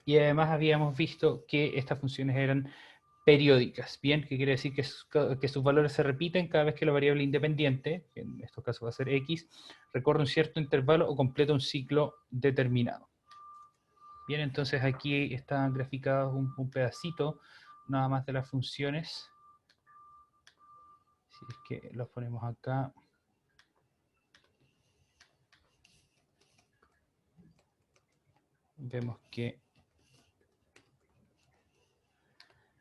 Y además habíamos visto que estas funciones eran periódicas, ¿bien? Que quiere decir que sus valores se repiten cada vez que la variable independiente, que en estos casos va a ser x, recorre un cierto intervalo o completa un ciclo determinado. Bien, entonces aquí está graficado un pedacito nada más de las funciones. Si es que los ponemos acá. Vemos que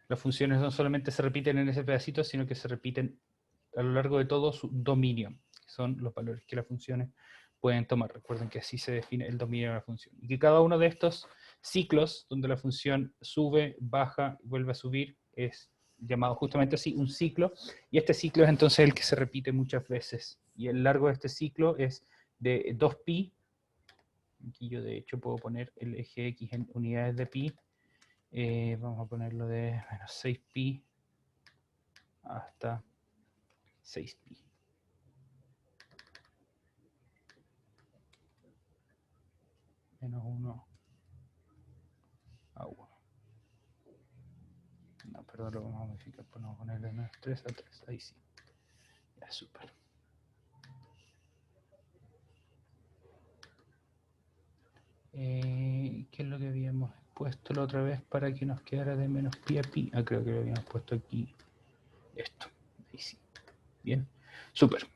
las funciones no solamente se repiten en ese pedacito, sino que se repiten a lo largo de todo su dominio, que son los valores que las funciones pueden tomar. Recuerden que así se define el dominio de la función. Y que cada uno de estos ciclos, donde la función sube, baja, vuelve a subir, es llamado justamente así un ciclo. Y este ciclo es entonces el que se repite muchas veces. Y el largo de este ciclo es de 2pi. Aquí yo de hecho puedo poner el eje x en unidades de pi. Vamos a ponerlo de menos 6pi hasta 6pi. Menos 1 a 1. No, perdón, lo vamos a modificar. Vamos a ponerle menos 3 a 3. Ahí sí. Ya, súper. ¿Qué es lo que habíamos puesto la otra vez para que nos quedara de menos pi a pi? Ah, creo que lo habíamos puesto aquí. Esto. Ahí sí. Bien. Súper.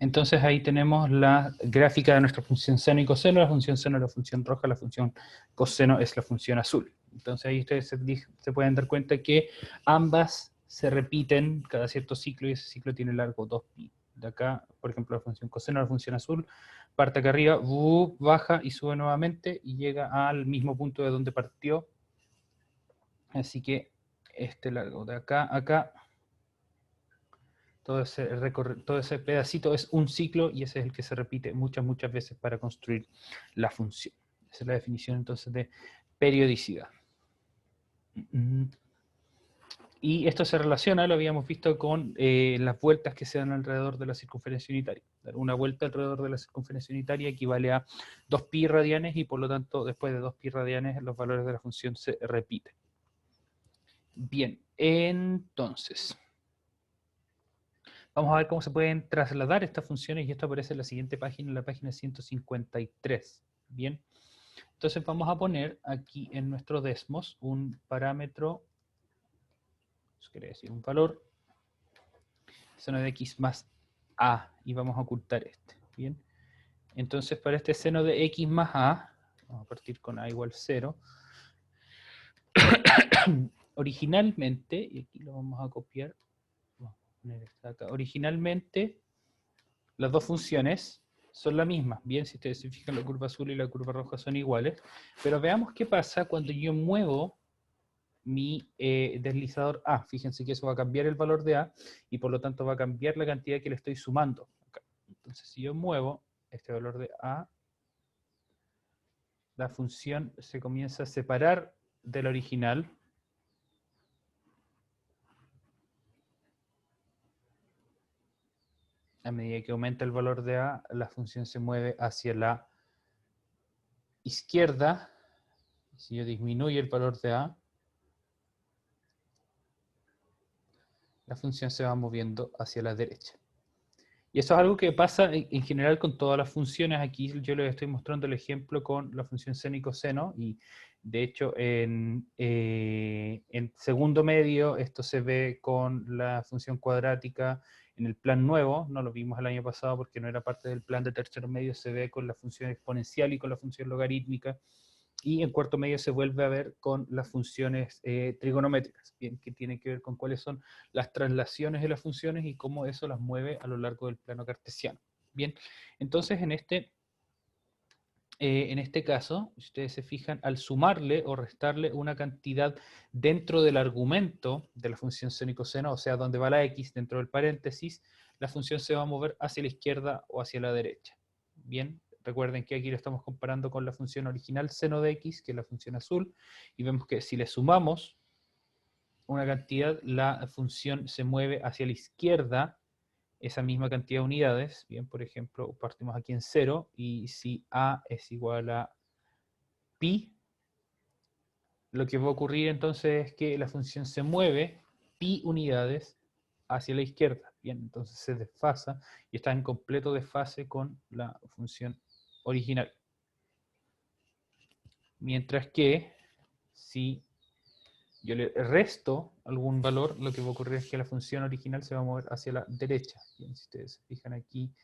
Entonces ahí tenemos la gráfica de nuestra función seno y coseno. La función seno es la función roja, la función coseno es la función azul. Entonces ahí ustedes se pueden dar cuenta que ambas se repiten cada cierto ciclo y ese ciclo tiene largo 2pi. De acá, por ejemplo, la función coseno, la función azul, parte acá arriba, baja y sube nuevamente y llega al mismo punto de donde partió. Así que este largo de acá a acá, todo ese pedacito es un ciclo y ese es el que se repite muchas veces para construir la función. Esa es la definición entonces de periodicidad. Y esto se relaciona, lo habíamos visto, con las vueltas que se dan alrededor de la circunferencia unitaria. Dar una vuelta alrededor de la circunferencia unitaria equivale a 2pi radianes y por lo tanto después de 2pi radianes los valores de la función se repiten. Bien, entonces vamos a ver cómo se pueden trasladar estas funciones y esto aparece en la siguiente página, en la página 153. Bien, entonces vamos a poner aquí en nuestro Desmos un parámetro, quiere decir un valor, seno de x más a, y vamos a ocultar este. Bien, entonces para este seno de x más a, vamos a partir con a igual 0, originalmente, y aquí lo vamos a copiar, vamos a poner esta acá, originalmente las dos funciones son la misma. Bien, si ustedes se fijan, la curva azul y la curva roja son iguales. Pero veamos qué pasa cuando yo muevo mi deslizador A. Fíjense que eso va a cambiar el valor de A y por lo tanto va a cambiar la cantidad que le estoy sumando. Acá. Entonces, si yo muevo este valor de A, la función se comienza a separar del original. A medida que aumenta el valor de A, la función se mueve hacia la izquierda. Si yo disminuyo el valor de A, la función se va moviendo hacia la derecha. Y eso es algo que pasa en general con todas las funciones. Aquí yo les estoy mostrando el ejemplo con la función seno y coseno, y de hecho en segundo medio esto se ve con la función cuadrática en el plan nuevo, no lo vimos el año pasado porque no era parte del plan de tercer medio, se ve con la función exponencial y con la función logarítmica, y en cuarto medio se vuelve a ver con las funciones trigonométricas, bien, que tienen que ver con cuáles son las traslaciones de las funciones y cómo eso las mueve a lo largo del plano cartesiano. Bien, entonces en este caso, si ustedes se fijan, al sumarle o restarle una cantidad dentro del argumento de la función seno y coseno, o sea, donde va la x dentro del paréntesis, la función se va a mover hacia la izquierda o hacia la derecha. Bien, recuerden que aquí lo estamos comparando con la función original seno de x, que es la función azul, y vemos que si le sumamos una cantidad, la función se mueve hacia la izquierda esa misma cantidad de unidades. Bien, por ejemplo, partimos aquí en 0 y si a es igual a pi, lo que va a ocurrir entonces es que la función se mueve pi unidades hacia la izquierda. Bien, entonces se desfasa y está en completo desfase con la función original. Mientras que si yo le resto algún valor, lo que va a ocurrir es que la función original se va a mover hacia la derecha. Bien, si ustedes se fijan aquí,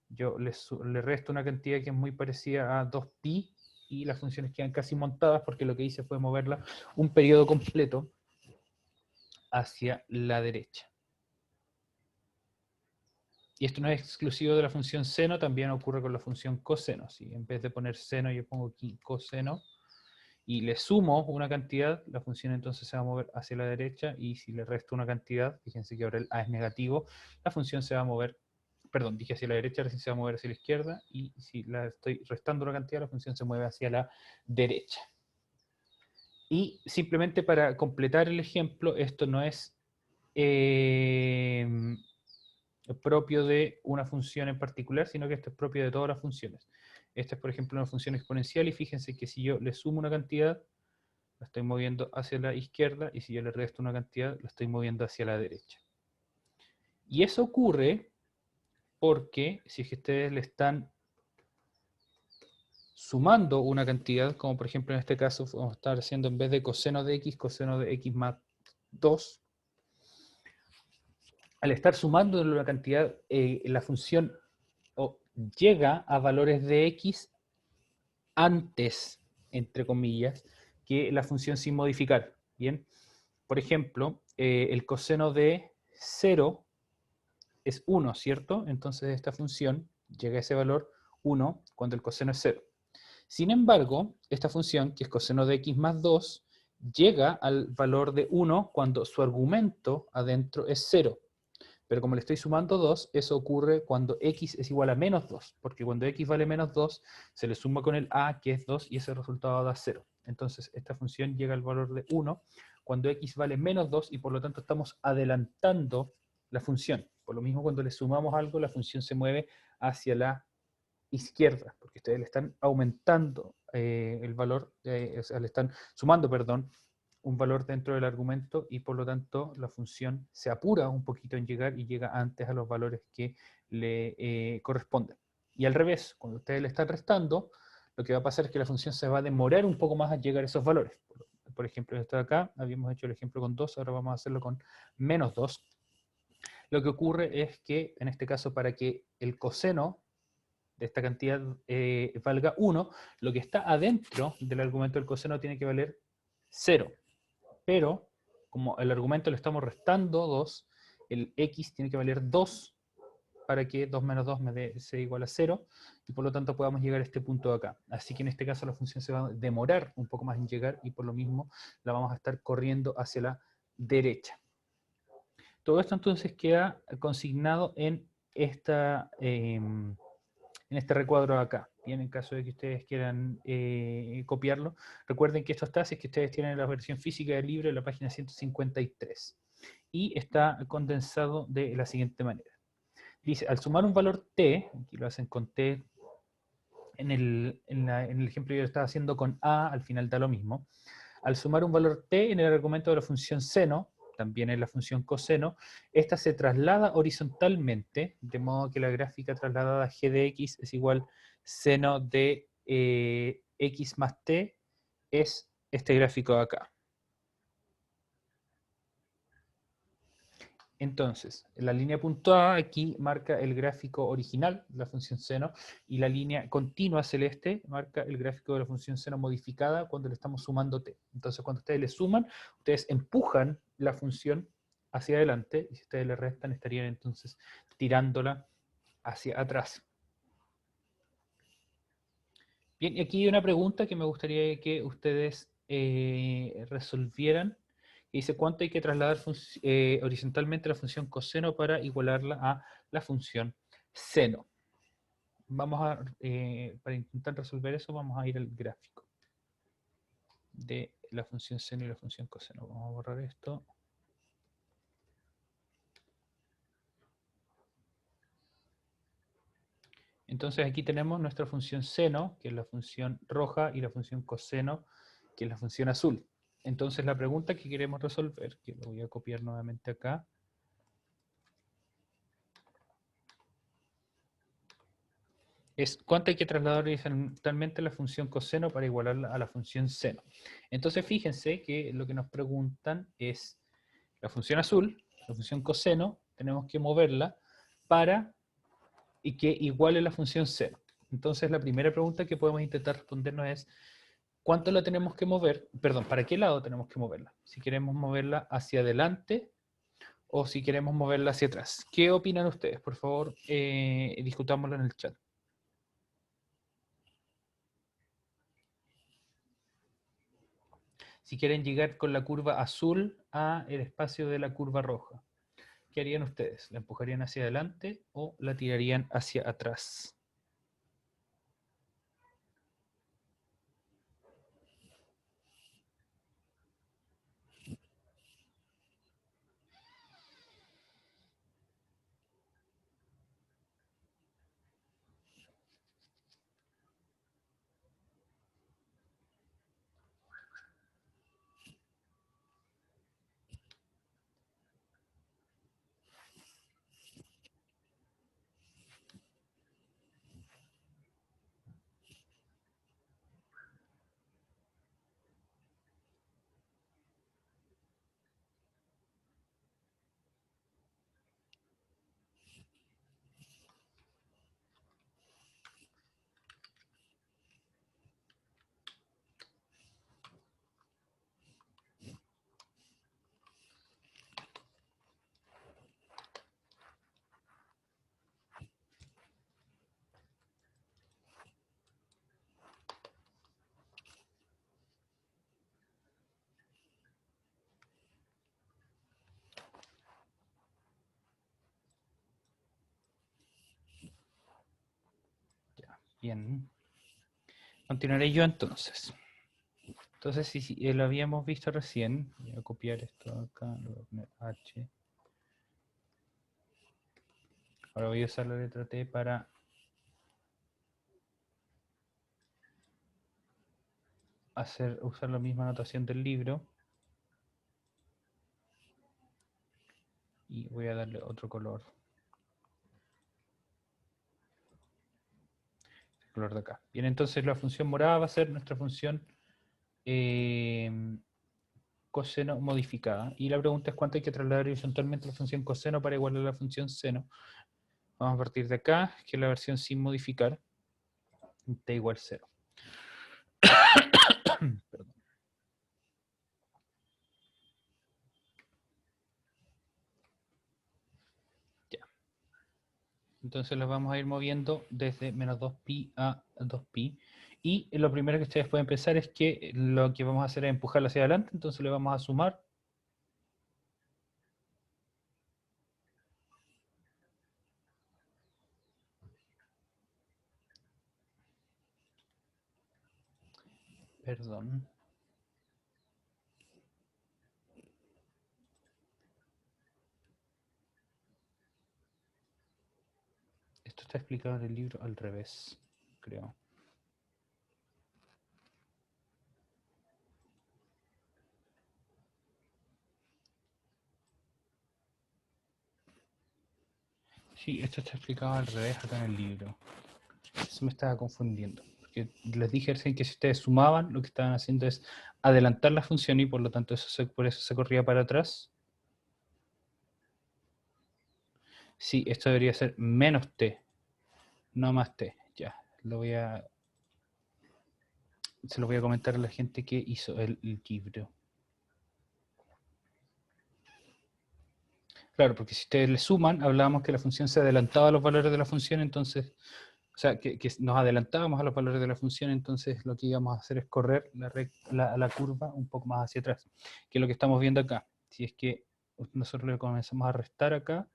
yo le resto una cantidad que es muy parecida a 2pi y las funciones quedan casi montadas porque lo que hice fue moverla un periodo completo hacia la derecha. Y esto no es exclusivo de la función seno, también ocurre con la función coseno. ¿Sí? En vez de poner seno, yo pongo aquí coseno y le sumo una cantidad, la función entonces se va a mover hacia la derecha, y si le resto una cantidad, fíjense que ahora el a es negativo, la función se va a mover, perdón, dije hacia la derecha, recién se va a mover hacia la izquierda, y si la estoy restando una cantidad, la función se mueve hacia la derecha. Y simplemente para completar el ejemplo, esto no es propio de una función en particular, sino que esto es propio de todas las funciones. Esta es, por ejemplo, una función exponencial, y fíjense que si yo le sumo una cantidad, la estoy moviendo hacia la izquierda, y si yo le resto una cantidad, la estoy moviendo hacia la derecha. Y eso ocurre porque si es que ustedes le están sumando una cantidad, como por ejemplo en este caso vamos a estar haciendo, en vez de coseno de x más 2, al estar sumando una cantidad, la función llega a valores de x antes, entre comillas, que la función sin modificar. Bien, por ejemplo, el coseno de 0 es 1, ¿cierto? Entonces esta función llega a ese valor 1 cuando el coseno es 0. Sin embargo, esta función, que es coseno de x más 2, llega al valor de 1 cuando su argumento adentro es 0. Pero como le estoy sumando 2, eso ocurre cuando x es igual a menos 2, porque cuando x vale menos 2, se le suma con el a, que es 2, y ese resultado da 0. Entonces, esta función llega al valor de 1 cuando x vale menos 2, y por lo tanto estamos adelantando la función. Por lo mismo, cuando le sumamos algo, la función se mueve hacia la izquierda, porque ustedes le están aumentando el valor, o sea, le están sumando, perdón, un valor dentro del argumento, y por lo tanto la función se apura un poquito en llegar y llega antes a los valores que le corresponden. Y al revés, cuando ustedes le están restando, lo que va a pasar es que la función se va a demorar un poco más a llegar a esos valores. Por ejemplo, esto de acá, habíamos hecho el ejemplo con 2, ahora vamos a hacerlo con menos 2. Lo que ocurre es que, en este caso, para que el coseno de esta cantidad valga 1, lo que está adentro del argumento del coseno tiene que valer 0. Pero, como el argumento le estamos restando 2, el x tiene que valer 2 para que 2 menos 2 sea igual a 0, y por lo tanto podamos llegar a este punto de acá. Así que en este caso la función se va a demorar un poco más en llegar, y por lo mismo la vamos a estar corriendo hacia la derecha. Todo esto entonces queda consignado en este recuadro de acá. Bien, en caso de que ustedes quieran copiarlo, recuerden que esto está, si es que ustedes tienen la versión física del libro, en la página 153. Y está condensado de la siguiente manera. Dice, al sumar un valor t, aquí lo hacen con t, en el ejemplo yo lo estaba haciendo con a, al final da lo mismo. Al sumar un valor t en el argumento de la función seno, también en la función coseno, esta se traslada horizontalmente, de modo que la gráfica trasladada a g de x es igual seno de x más t, es este gráfico de acá. Entonces, la línea puntuada aquí marca el gráfico original de la función seno, y la línea continua celeste marca el gráfico de la función seno modificada cuando le estamos sumando t. Entonces, cuando ustedes le suman, ustedes empujan la función hacia adelante, y si ustedes le restan, estarían entonces tirándola hacia atrás. Bien, y aquí hay una pregunta que me gustaría que ustedes resolvieran. Dice, ¿cuánto hay que trasladar horizontalmente la función coseno para igualarla a la función seno? Vamos a, para intentar resolver eso, vamos a ir al gráfico de la función seno y la función coseno. Vamos a borrar esto. Entonces aquí tenemos nuestra función seno, que es la función roja, y la función coseno, que es la función azul. Entonces la pregunta que queremos resolver, que lo voy a copiar nuevamente acá, es cuánto hay que trasladar horizontalmente la función coseno para igualarla a la función seno. Entonces fíjense que lo que nos preguntan es la función azul, la función coseno, tenemos que moverla para y que iguale la función seno. Entonces la primera pregunta que podemos intentar respondernos es ¿cuánto la tenemos que mover? Perdón, ¿para qué lado tenemos que moverla? Si queremos moverla hacia adelante o si queremos moverla hacia atrás. ¿Qué opinan ustedes? Por favor, discutámoslo en el chat. Si quieren llegar con la curva azul a el espacio de la curva roja, ¿qué harían ustedes? ¿La empujarían hacia adelante o la tirarían hacia atrás? Ya, bien. Continuaré yo entonces. Entonces, si lo habíamos visto recién, voy a copiar esto acá, lo voy a poner H. Ahora voy a usar la letra T para usar la misma anotación del libro. Y voy a darle otro color. El color de acá. Bien, entonces la función morada va a ser nuestra función coseno modificada. Y la pregunta es cuánto hay que trasladar horizontalmente la función coseno para igualar a la función seno. Vamos a partir de acá, que es la versión sin modificar. T igual 0. Perdón. Ya. Entonces los vamos a ir moviendo desde menos 2pi a 2pi. Y lo primero que ustedes pueden pensar es que lo que vamos a hacer es empujarlo hacia adelante. Entonces le vamos a sumar. Perdón. Esto está explicado en el libro al revés, creo. Sí, esto está explicado al revés acá en el libro. Eso me estaba confundiendo. Porque les dije recién que si ustedes sumaban, lo que estaban haciendo es adelantar la función y por lo tanto por eso se corría para atrás. Sí, esto debería ser menos t, no más t. Ya, se lo voy a comentar a la gente que hizo el libro. Claro, porque si ustedes le suman, hablábamos que la función se adelantaba a los valores de la función, entonces, o sea, que nos adelantábamos a los valores de la función, entonces lo que íbamos a hacer es correr la curva un poco más hacia atrás, que es lo que estamos viendo acá. Si es que nosotros le comenzamos a restar acá,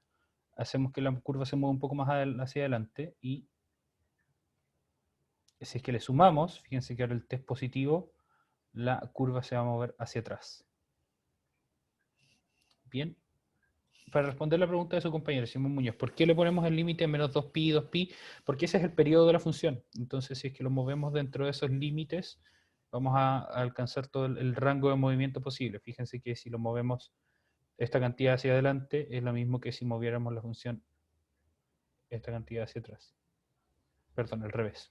hacemos que la curva se mueva un poco más hacia adelante y si es que le sumamos, fíjense que ahora el t es positivo, la curva se va a mover hacia atrás. Bien. para responder la pregunta de su compañero, Simón Muñoz, ¿por qué le ponemos el límite a menos 2pi y 2pi? Porque ese es el periodo de la función. Entonces, si es que lo movemos dentro de esos límites, vamos a alcanzar todo el rango de movimiento posible. Fíjense que si lo movemos esta cantidad hacia adelante, es lo mismo que si moviéramos la función esta cantidad hacia atrás. Perdón, al revés.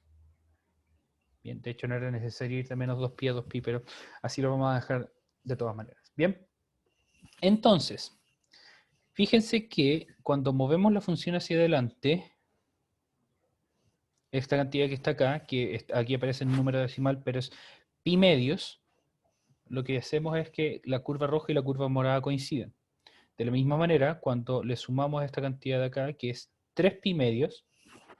Bien, de hecho no era necesario ir de menos 2pi a 2pi, pero así lo vamos a dejar de todas maneras. Bien, entonces, fíjense que cuando movemos la función hacia adelante, esta cantidad que está acá, que aquí aparece en número decimal, pero es pi medios, lo que hacemos es que la curva roja y la curva morada coinciden. De la misma manera, cuando le sumamos esta cantidad de acá, que es 3 pi medios,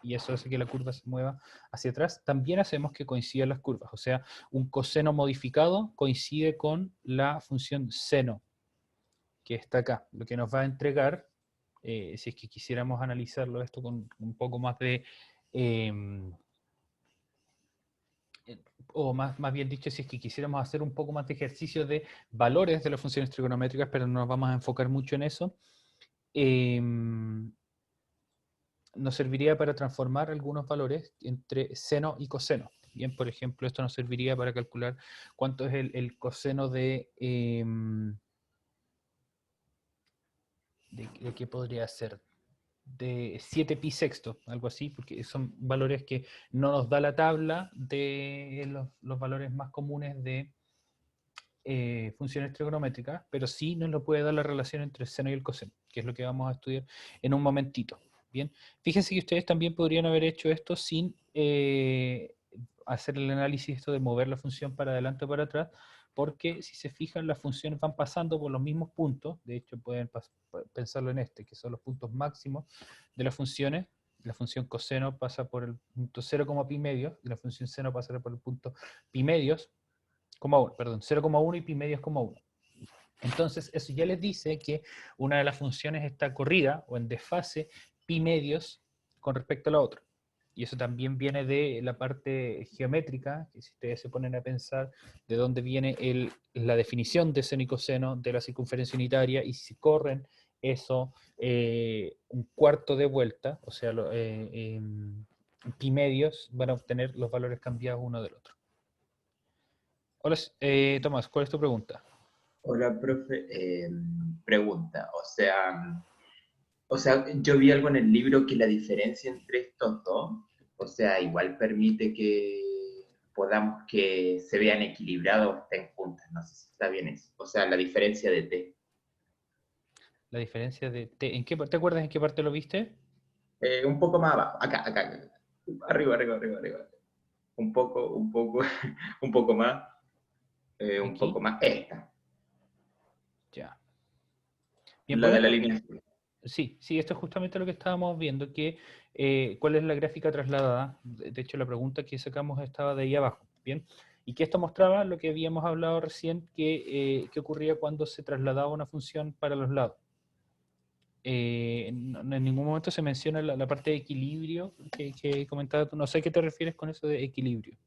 y eso hace que la curva se mueva hacia atrás, también hacemos que coincidan las curvas. O sea, un coseno modificado coincide con la función seno, que está acá, lo que nos va a entregar, si es que quisiéramos analizarlo esto con un poco más de, o más bien dicho, si es que quisiéramos hacer un poco más de ejercicio de valores de las funciones trigonométricas, pero no nos vamos a enfocar mucho en eso, nos serviría para transformar algunos valores entre seno y coseno. Bien, por ejemplo, esto nos serviría para calcular cuánto es el coseno de qué podría ser, de 7 pi sexto, algo así, porque son valores que no nos da la tabla de los valores más comunes de funciones trigonométricas, pero sí nos lo puede dar la relación entre el seno y el coseno, que es lo que vamos a estudiar en un momentito. Bien, fíjense que ustedes también podrían haber hecho esto sin hacer el análisis esto de mover la función para adelante o para atrás, porque si se fijan las funciones van pasando por los mismos puntos, de hecho pueden pensarlo en este, que son los puntos máximos de las funciones. La función coseno pasa por el punto 0, pi medios, y la función seno pasa por el punto pi medios, 0,1 y pi medios, 1. Entonces, eso ya les dice que una de las funciones está corrida o en desfase pi medios con respecto a la otra. Y eso también viene de la parte geométrica, que si ustedes se ponen a pensar de dónde viene la definición de seno y coseno de la circunferencia unitaria, y si corren eso un cuarto de vuelta, o sea, pi medios, van a obtener los valores cambiados uno del otro. Hola, Tomás, ¿cuál es tu pregunta? Hola, profe. Pregunta, o sea, yo vi algo en el libro que la diferencia entre estos dos, o sea, igual permite que podamos que se vean equilibrados o estén juntas. No sé si está bien eso. O sea, la diferencia de t. La diferencia de T. ¿Te acuerdas en qué parte lo viste? Un poco más abajo, acá. Arriba, arriba, arriba, arriba. Un poco, un poco Aquí. más. Esta, Ya. Bien, la pues de la esto, línea azul. sí, esto es justamente lo que estábamos viendo, que cuál es la gráfica trasladada. De hecho, la pregunta que sacamos estaba de ahí abajo. Bien. Y que esto mostraba lo que habíamos hablado recién, que ocurría cuando se trasladaba una función para los lados. En ningún momento se menciona la parte de equilibrio que comentaba tú. No sé a qué te refieres con eso de equilibrio.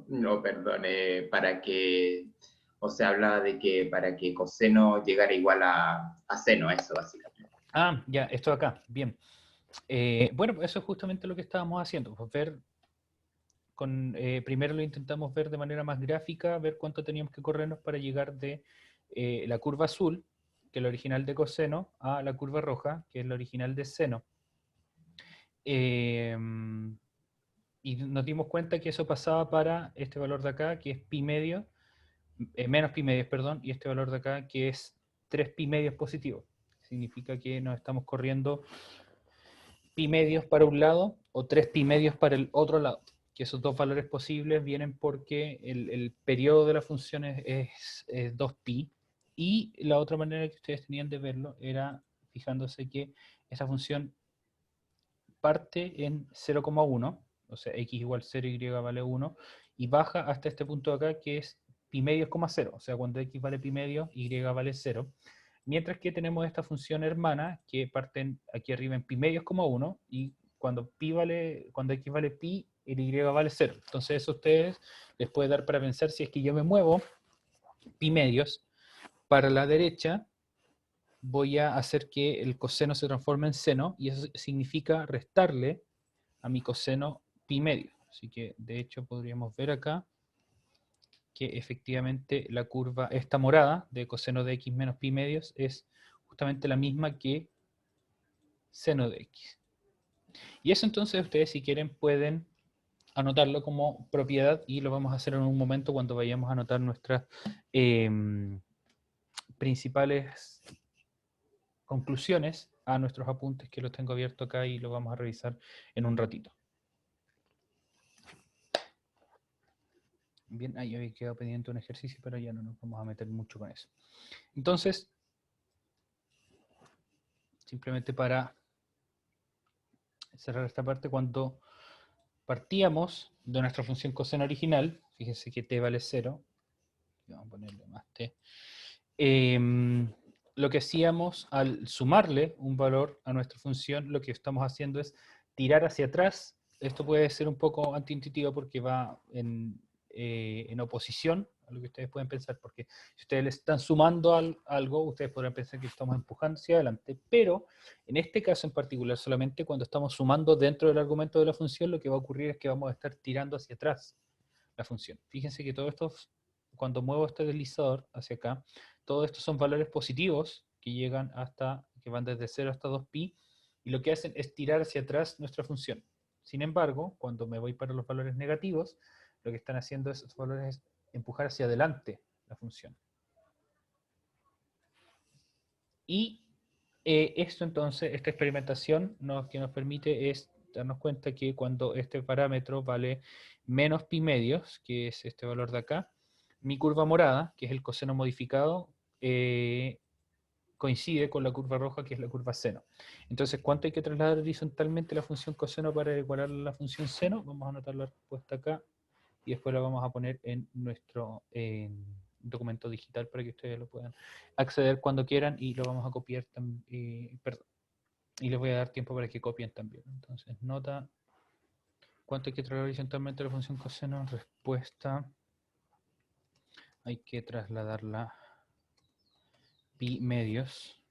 No, perdón, para que, o sea, hablaba de que para que coseno llegara igual a seno, eso básicamente. Ah, ya, esto de acá, bien. Bueno, pues eso es justamente lo que estábamos haciendo, pues ver primero lo intentamos ver de manera más gráfica, ver cuánto teníamos que corrernos para llegar de la curva azul, que es la original de coseno, a la curva roja, que es la original de seno. Eh, y nos dimos cuenta que eso pasaba para este valor de acá, que es pi medio, menos pi medios, perdón, y este valor de acá, que es 3 pi medios positivo. Significa que nos estamos corriendo pi medios para un lado o 3 pi medios para el otro lado. Que esos dos valores posibles vienen porque el periodo de la función es 2pi, y la otra manera que ustedes tenían de verlo era fijándose que esa función parte en 0,1, o sea, x igual 0, y vale 1, y baja hasta este punto de acá, que es pi medios, 0, o sea, cuando x vale pi medios, y vale 0. Mientras que tenemos esta función hermana que parten aquí arriba en pi medios, 1, y cuando x vale pi, el y vale 0. Entonces eso a ustedes les puede dar para pensar si es que yo me muevo pi medios para la derecha, voy a hacer que el coseno se transforme en seno, y eso significa restarle a mi coseno pi medio. Así que, de hecho, podríamos ver acá que efectivamente la curva, esta morada, de coseno de x menos pi medios, es justamente la misma que seno de x. Y eso entonces ustedes, si quieren, pueden anotarlo como propiedad, y lo vamos a hacer en un momento cuando vayamos a anotar nuestras principales conclusiones a nuestros apuntes, que los tengo abiertos acá y lo vamos a revisar en un ratito. Bien, ahí había quedado pendiente un ejercicio, pero ya no nos vamos a meter mucho con eso. Entonces, simplemente para cerrar esta parte, cuando partíamos de nuestra función coseno original, fíjense que t vale 0, vamos a ponerle más t, lo que hacíamos al sumarle un valor a nuestra función, lo que estamos haciendo es tirar hacia atrás. Esto puede ser un poco antiintuitivo porque va en oposición a lo que ustedes pueden pensar, porque si ustedes le están sumando algo, ustedes podrán pensar que estamos empujando hacia adelante, pero en este caso en particular, solamente cuando estamos sumando dentro del argumento de la función, lo que va a ocurrir es que vamos a estar tirando hacia atrás la función. Fíjense que todo esto, cuando muevo este deslizador hacia acá, todos estos son valores positivos que llegan hasta, que van desde 0 hasta 2pi, y lo que hacen es tirar hacia atrás nuestra función. Sin embargo, cuando me voy para los valores negativos, lo que están haciendo esos valores es empujar hacia adelante la función. Y esto entonces, esta experimentación que nos permite es darnos cuenta que cuando este parámetro vale menos pi medios, que es este valor de acá, mi curva morada, que es el coseno modificado, coincide con la curva roja, que es la curva seno. Entonces, ¿cuánto hay que trasladar horizontalmente la función coseno para igualar la función seno? Vamos a anotar la respuesta acá, y después la vamos a poner en nuestro documento digital para que ustedes lo puedan acceder cuando quieran, y lo vamos a copiar también, perdón, y les voy a dar tiempo para que copien también. Entonces, nota, ¿cuánto hay que trasladar horizontalmente la función coseno? Respuesta, hay que trasladarla pi medios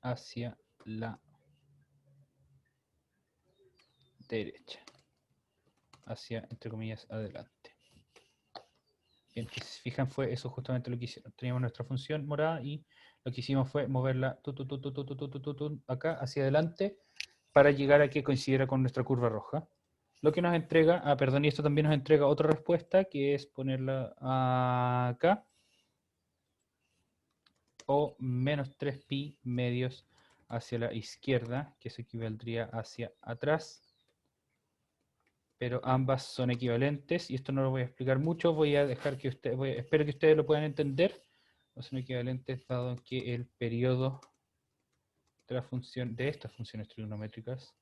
hacia la derecha, hacia, entre comillas, adelante. Bien, que si se fijan, fue eso justamente lo que hicieron. Teníamos nuestra función morada y lo que hicimos fue moverla acá hacia adelante para llegar a que coincidiera con nuestra curva roja. Lo que nos entrega, perdón, y esto también nos entrega otra respuesta, que es ponerla acá, o menos 3pi medios hacia la izquierda, que eso equivaldría hacia atrás, pero ambas son equivalentes, y esto no lo voy a explicar mucho, voy a dejar que ustedes, espero que ustedes lo puedan entender. No son equivalentes dado que el periodo de la función, de estas funciones trigonométricas,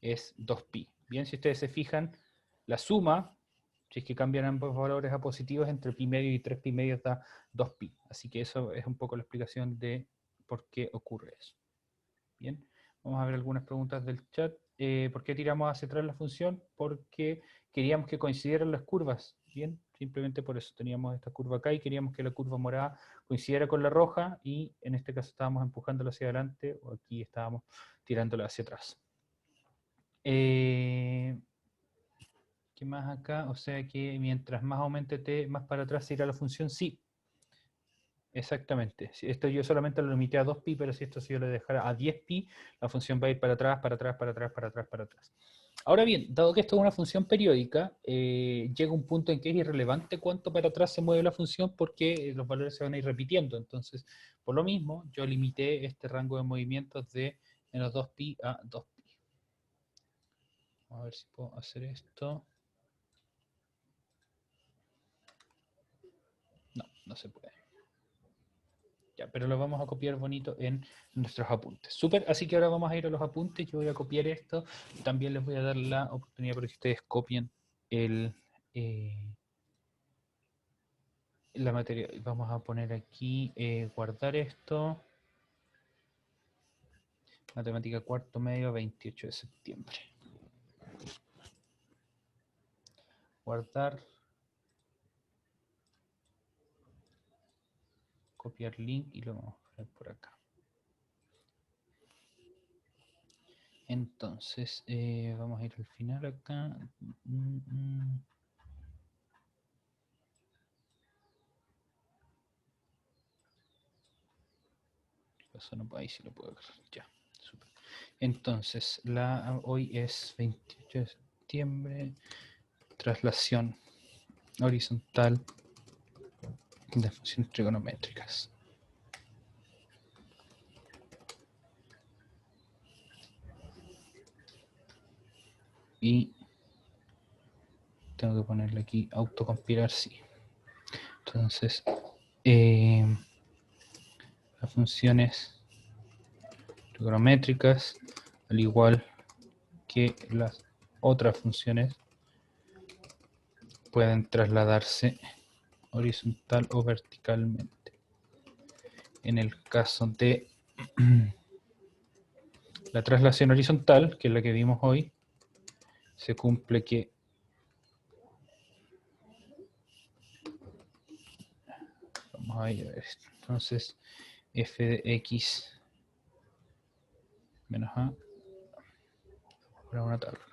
es 2pi. Bien, si ustedes se fijan, la suma, si es que cambian ambos valores a positivos, entre pi medio y 3pi medio da 2pi. Así que eso es un poco la explicación de por qué ocurre eso. Bien, vamos a ver algunas preguntas del chat. ¿Por qué tiramos hacia atrás la función? Porque queríamos que coincidieran las curvas. Bien, simplemente por eso teníamos esta curva acá y queríamos que la curva morada coincidiera con la roja, y en este caso estábamos empujándola hacia adelante, o aquí estábamos tirándola hacia atrás. ¿Qué más acá? O sea que mientras más aumente t, más para atrás irá la función. Sí, exactamente. Esto yo solamente lo limité a 2pi, pero si esto si yo lo dejara a 10pi, la función va a ir para atrás, para atrás, para atrás, para atrás, para atrás. Ahora bien, dado que esto es una función periódica, llega un punto en que es irrelevante cuánto para atrás se mueve la función, porque los valores se van a ir repitiendo. Entonces, por lo mismo, yo limité este rango de movimientos de menos 2pi a 2pi. Vamos a ver si puedo hacer esto. No, no se puede. Ya, pero lo vamos a copiar bonito en nuestros apuntes. Súper, así que ahora vamos a ir a los apuntes. Yo voy a copiar esto. También les voy a dar la oportunidad para que ustedes copien la materia. Vamos a poner aquí, guardar esto. Matemática cuarto medio, 28 de septiembre. Guardar. copiar link y lo vamos a poner por acá. Entonces, vamos a ir al final acá. ¿Qué pasó? No, ahí sí lo puedo ver. Ya, super. Entonces, hoy es 28 de septiembre. Traslación horizontal de funciones trigonométricas. Y tengo que ponerle aquí autocompilar, sí. Entonces, las funciones trigonométricas, al igual que las otras funciones, pueden trasladarse horizontal o verticalmente. En el caso de la traslación horizontal, que es la que vimos hoy, se cumple que vamos a ir a ver esto. Entonces, f de x menos a, para una tabla.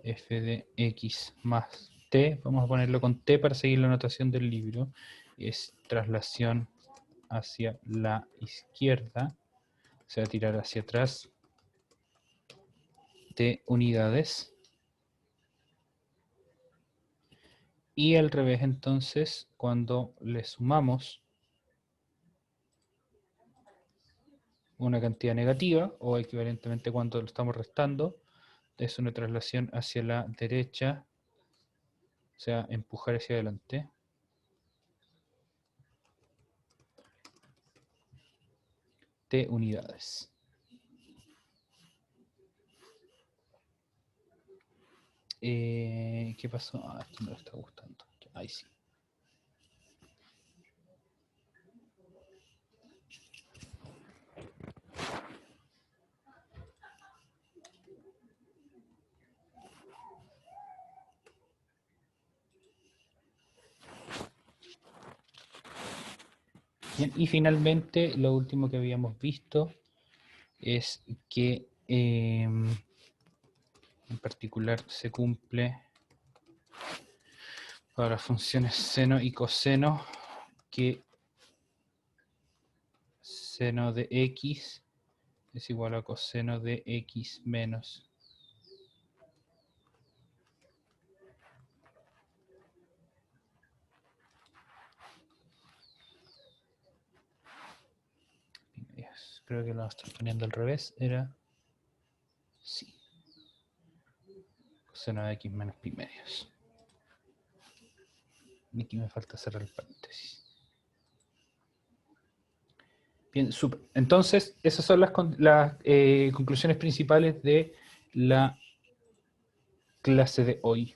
F de x más t, vamos a ponerlo con t para seguir la notación del libro, es traslación hacia la izquierda, se va a tirar hacia atrás, t unidades, y al revés entonces, cuando le sumamos una cantidad negativa, o equivalentemente cuando lo estamos restando, es una traslación hacia la derecha, o sea, empujar hacia adelante. T unidades. ¿Qué pasó? Ah, esto no me está gustando. Ahí sí. Bien, y finalmente, lo último que habíamos visto es que en particular se cumple para las funciones seno y coseno que seno de x es igual a coseno de x menos pi medios. Creo que lo estoy poniendo al revés, era sí, coseno de x menos pi medios. Y aquí me falta cerrar el paréntesis. Bien, super. Entonces, esas son las conclusiones principales de la clase de hoy.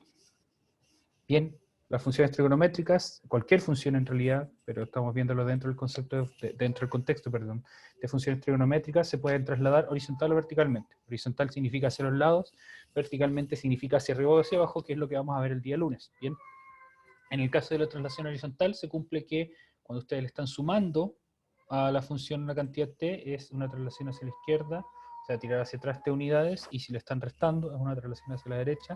Bien, las funciones trigonométricas, cualquier función en realidad, pero estamos viéndolo dentro del concepto, dentro del contexto, perdón, de funciones trigonométricas se pueden trasladar horizontal o verticalmente. Horizontal significa hacia los lados, verticalmente significa hacia arriba o hacia abajo, que es lo que vamos a ver el día lunes. Bien, en el caso de la traslación horizontal se cumple que cuando ustedes le están sumando a la función una cantidad t, es una traslación hacia la izquierda, o sea, tirar hacia atrás t unidades, y si le están restando, es una traslación hacia la derecha,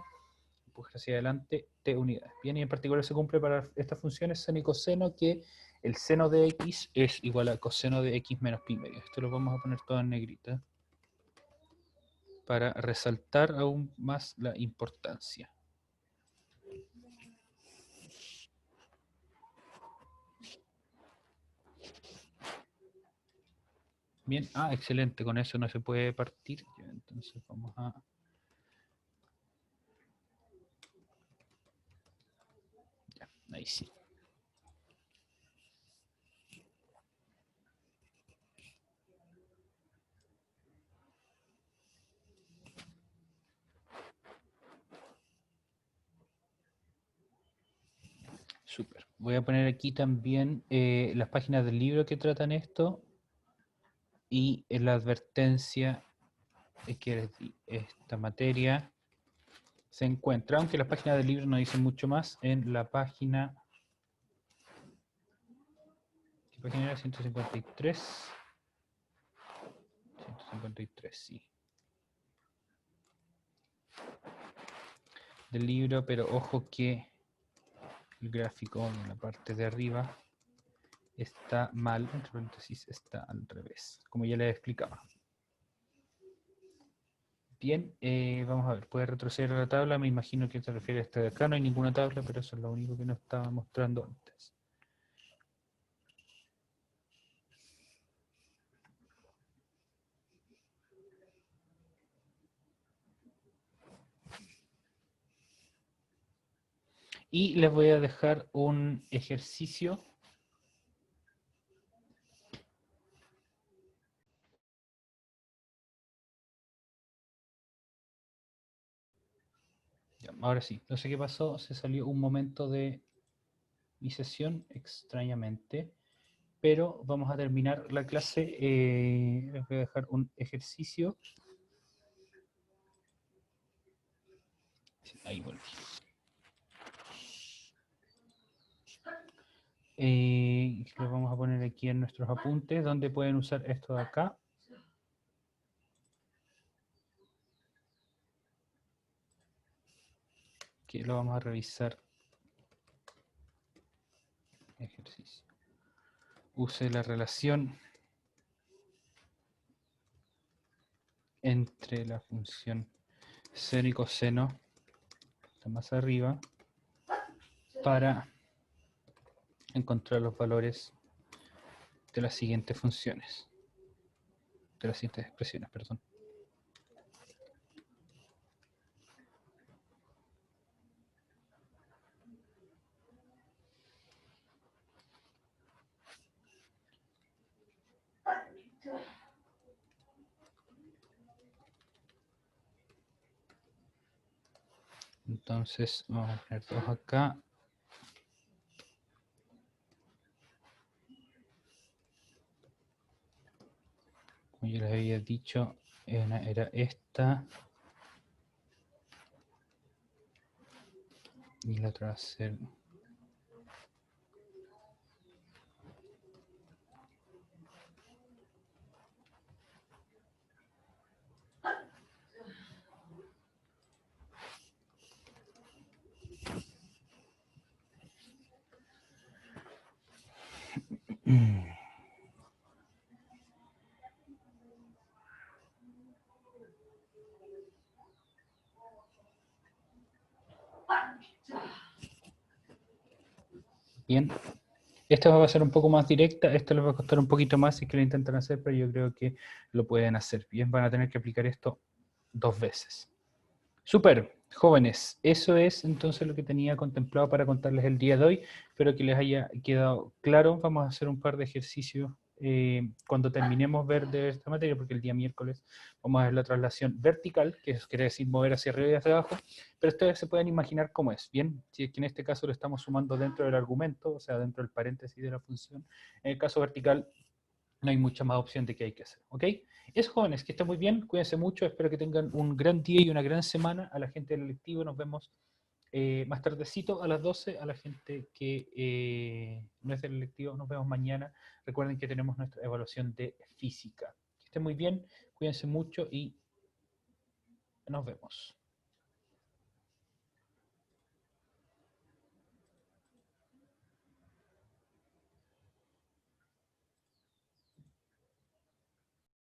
empujar hacia adelante t unidades. Bien, y en particular se cumple para estas funciones seno y coseno que el seno de x es igual a coseno de x menos pi medio. Esto lo vamos a poner todo en negrita para resaltar aún más la importancia. Bien, excelente, con eso no se puede partir. Entonces vamos a... Ya, ahí sí. Súper. Voy a poner aquí también las páginas del libro que tratan esto y la advertencia que esta materia se encuentra, aunque las páginas del libro no dicen mucho más, en la página... ¿Qué página era? 153. 153, sí. Del libro, pero ojo que el gráfico en la parte de arriba está mal, entre paréntesis, está al revés, como ya les explicaba. Bien, vamos a ver, puede retroceder a la tabla, me imagino que se refiere a este de acá, no hay ninguna tabla, pero eso es lo único que nos estaba mostrando antes. Y les voy a dejar un ejercicio. Ya, ahora sí, no sé qué pasó, se salió un momento de mi sesión extrañamente, pero vamos a terminar la clase. Les voy a dejar un ejercicio. Ahí volví. Lo vamos a poner aquí en nuestros apuntes, donde pueden usar esto de acá. Que lo vamos a revisar. Ejercicio. Use la relación entre la función seno y coseno, está más arriba, para encontrar los valores de las siguientes funciones, de las siguientes expresiones, perdón. Entonces vamos a poner dos acá. Como ya les había dicho, era esta. Y la otra va a ser... Bien. Esta va a ser un poco más directa, esta les va a costar un poquito más si es que lo intentan hacer, pero yo creo que lo pueden hacer. Bien, van a tener que aplicar esto 2 veces. Súper, jóvenes, eso es entonces lo que tenía contemplado para contarles el día de hoy. Espero que les haya quedado claro. Vamos a hacer un par de ejercicios cuando terminemos de esta materia, porque el día miércoles vamos a ver la traslación vertical, que eso quiere decir mover hacia arriba y hacia abajo, pero ustedes se pueden imaginar cómo es, ¿bien? Si es que en este caso lo estamos sumando dentro del argumento, o sea, dentro del paréntesis de la función. En el caso vertical no hay mucha más opción de qué hay que hacer, ¿ok? Eso, jóvenes, que estén muy bien, cuídense mucho, espero que tengan un gran día y una gran semana. A la gente del electivo nos vemos más tardecito a las 12, a la gente que no es del electivo nos vemos mañana. Recuerden que tenemos nuestra evaluación de física. Que estén muy bien, cuídense mucho y nos vemos.